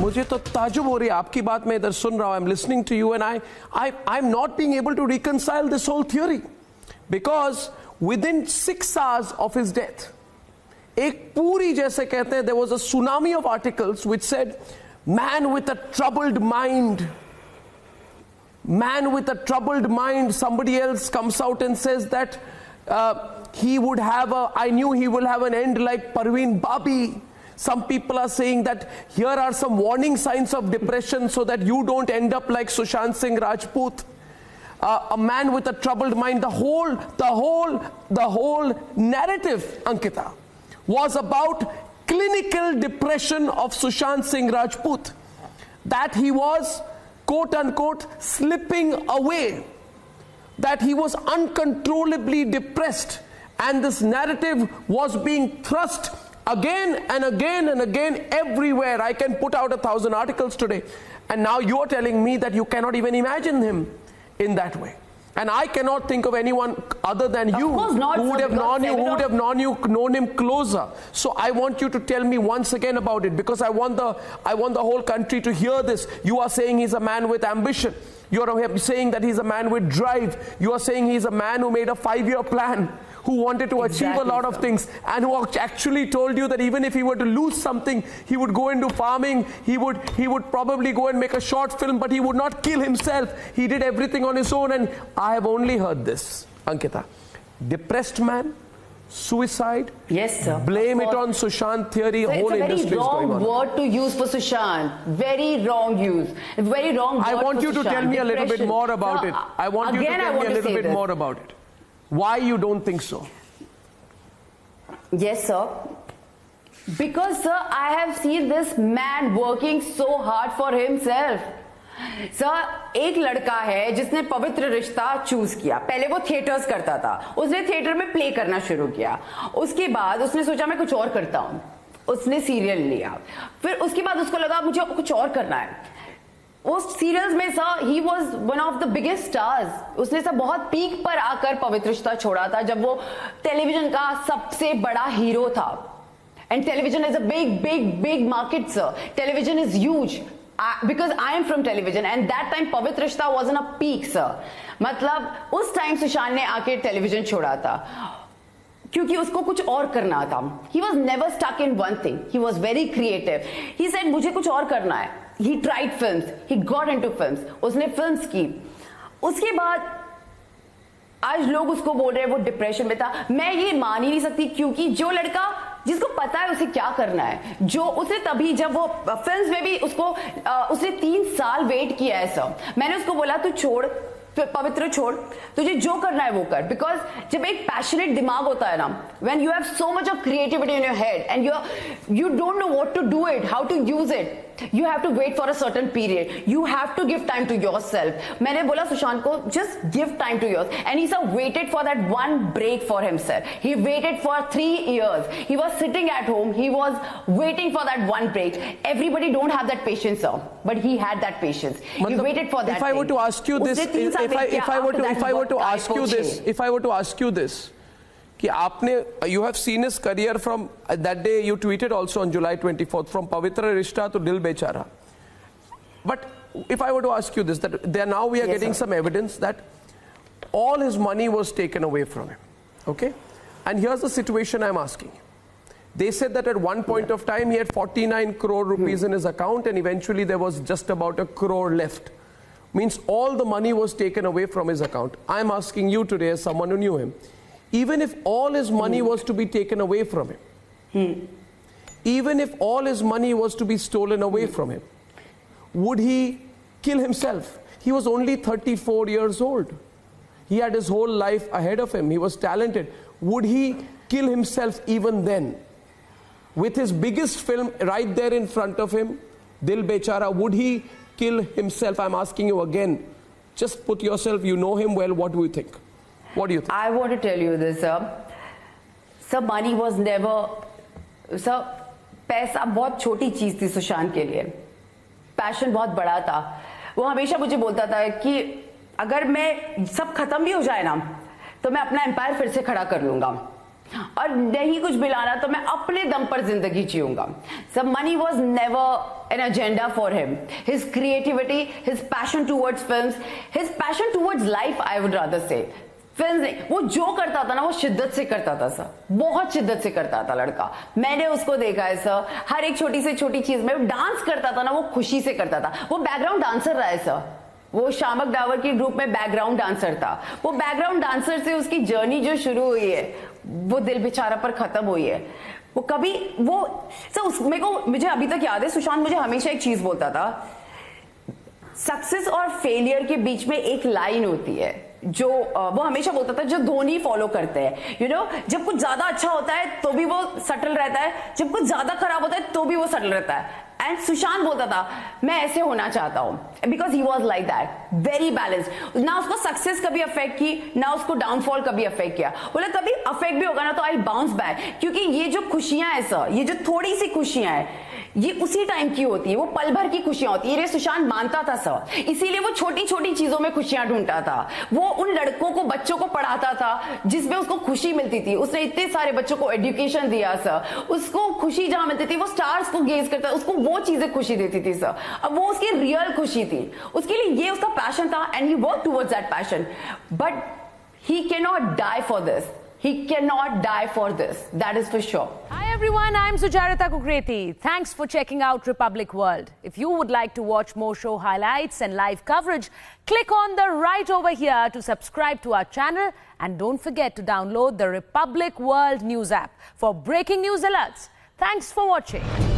मुझे तो ताजुब हो रही है आपकी बात, मैं इधर सुन रहा हूं, I am listening to you and I am not being able to reconcile this whole theory because within 6 hours of his death एक पूरी, जैसे कहते हैं, there was a tsunami of articles which said man with a troubled mind, man with a troubled mind. Somebody else comes out and says that he would have I knew he will have an end like Parveen Babi. Some people are saying that here are some warning signs of depression so that you don't end up like Sushant Singh Rajput. A man with a troubled mind. The whole narrative, Ankita, was about clinical depression of Sushant Singh Rajput. That he was, quote unquote, slipping away, that he was uncontrollably depressed, and this narrative was being thrust again and again and again everywhere. I can put out 1,000 articles today, and now you're telling me that you cannot even imagine him in that way. And I cannot think of anyone other than you who would have known him closer. So I want you to tell me once again about it, because I want the whole country to hear this. You are saying he's a man with ambition. You are saying that he's a man with drive. You are saying he's a man who made a 5-year plan, who wanted to achieve a lot of things, and who actually told you that even if he were to lose something, he would go into farming, he would probably go and make a short film, but he would not kill himself. He did everything on his own, and I have only heard this, Ankita. Depressed man, suicide. Yes, sir. Blame it on Sushant theory. So whole industry is going on. it's a very wrong word to use for Sushant. Very wrong use. Very wrong word. I want you to tell me a little bit more about it. I want you to tell me a little bit more about it. Why you don't think so? Yes, sir. Because, sir, I have seen this man working so hard for himself. Sir, एक लड़का है जिसने पवित्र रिश्ता choose किया. पहले वो theatres करता था, उसने थिएटर में प्ले करना शुरू किया. उसके बाद उसने सोचा मैं कुछ और करता हूं, उसने सीरियल लिया. फिर उसके बाद उसको लगा मुझे कुछ और करना है. उस सीरियल्स में sir he was one of the biggest stars. उसने सर बहुत पीक पर आकर पवित्र रिश्ता छोड़ा था, जब वो टेलीविजन का सबसे बड़ा हीरो था. And television is a big big big market sir. Television is huge. Because I am from television, and that time पवित्र रिश्ता was on a peak sir. मतलब उस टाइम सुशांत ने आके टेलीविजन छोड़ा था क्योंकि उसको कुछ और करना था. He was never stuck in one thing. He was very creative. He said मुझे कुछ और करना है. He tried films. He got into films. उसने फिल्म्स की. उसके बाद आज लोग उसको बोल रहे हैं वो डिप्रेशन में था. मैं ये मान ही नहीं सकती, क्योंकि जो लड़का जिसको पता है उसे क्या करना है, जो उसे तभी जब वो फिल्म्स में भी उसने 3 साल वेट किया है सर. मैंने उसको बोला तू छोड़, पवित्र छोड़, तुझे जो करना है वो कर. बिकॉज जब एक पैशनेट दिमाग होता है ना, when you have so much of creativity in your head and you don't know what to do it, how to use it, you have to wait for a certain period. You have to give time to yourself. मैंने बोला सुशांत को just give time to yourself, and he sir waited for that one break for himself. He waited for 3 years. He was sitting at home. He was waiting for that one break. Everybody don't have that patience, sir, but he had that patience. He waited for that. If I were to ask you this, if I were to ask you this, कि आपने, you have seen his career from that day you tweeted also on July 24th, from Pavitra Rishta to Dil Bechara. But if I were to ask you this, that there now we are getting some evidence that all his money was taken away from him. Okay? And here's the situation I'm asking. They said that at one point of time he had 49 crore rupees in his account, and eventually there was just about 1 crore left. Means all the money was taken away from his account. I'm asking you today, as someone who knew him, even if all his money was to be taken away from him, even if all his money was to be stolen away from him, would he kill himself? He was only 34 years old. He had his whole life ahead of him. He was talented. Would he kill himself even then? With his biggest film right there in front of him, Dil Bechara, would he kill himself? I'm asking you again. Just put yourself, you know him well, what do you think? What do you think? I want to tell you this, sir. Sir, money was never, sir, पैसा बहुत छोटी चीज थी सुशांत के लिए. Passion बहुत बड़ा था. वो हमेशा मुझे बोलता था कि अगर मैं सब खत्म भी हो जाए ना, तो मैं अपना एम्पायर फिर से खड़ा कर लूंगा. और नहीं कुछ मिलाना तो मैं अपने दम पर जिंदगी जीऊंगा. सब money was never an agenda for him. His creativity, his passion towards films, his passion towards life, I would rather say. Film नहीं, वो जो करता था ना वो शिद्दत से करता था सर, बहुत शिद्दत से करता था लड़का। मैंने उसको देखा है सर, हर एक छोटी से छोटी चीज में डांस करता था ना, वो खुशी से करता था। वो बैकग्राउंड डांसर रहा है सर, वो शामक डावर के ग्रुप में बैकग्राउंड डांसर था। वो बैकग्राउंड डांसर से उसकी जर्नी जो शुरू हुई है वो दिल बेचारा पर खत्म हुई है। वो कभी वो सर मुझे अभी तक याद है, सुशांत मुझे हमेशा एक चीज बोलता था, सक्सेस और फेलियर के बीच में एक लाइन होती है जो वो हमेशा बोलता था, जो धोनी फॉलो करते हैं। यू नो, जब कुछ ज्यादा अच्छा होता है तो भी वो सटल रहता है, जब कुछ ज्यादा खराब होता है तो भी वो सटल रहता है। एंड सुशांत बोलता था मैं ऐसे होना चाहता हूं, because he was like that, very balanced. ना उसको सक्सेस कभी अफेक्ट की, ना उसको डाउनफॉल कभी अफेक्ट किया। बोला कभी अफेक्ट भी होगा ना तो आई बाउंस बैक, क्योंकि ये जो खुशियां है सर, ये जो थोड़ी सी खुशियां है, ये उसी टाइम की होती है, वो पल भर की खुशियां होती है। ये सुशांत मानता था सर, इसीलिए वो छोटी छोटी चीजों में खुशियां ढूंढता था। वो उन लड़कों को, बच्चों को पढ़ाता था जिसमें उसको खुशी मिलती थी। उसने इतने सारे बच्चों को एजुकेशन दिया सर, उसको खुशी जहां मिलती थी वो स्टार्स को गेज करता, उसको वो चीजें खुशी देती थी सर। अब वो उसकी रियल खुशी थी, उसके लिए ये उसका पैशन था, and he work towards that passion. But he can not die for this, he cannot die for this, that is for sure. Hi everyone, I'm Sujarita Kukreti. Thanks for checking out Republic World. If you would like to watch more show highlights and live coverage, click on the right over here to subscribe to our channel, and don't forget to download the Republic World news app for breaking news alerts. Thanks for watching.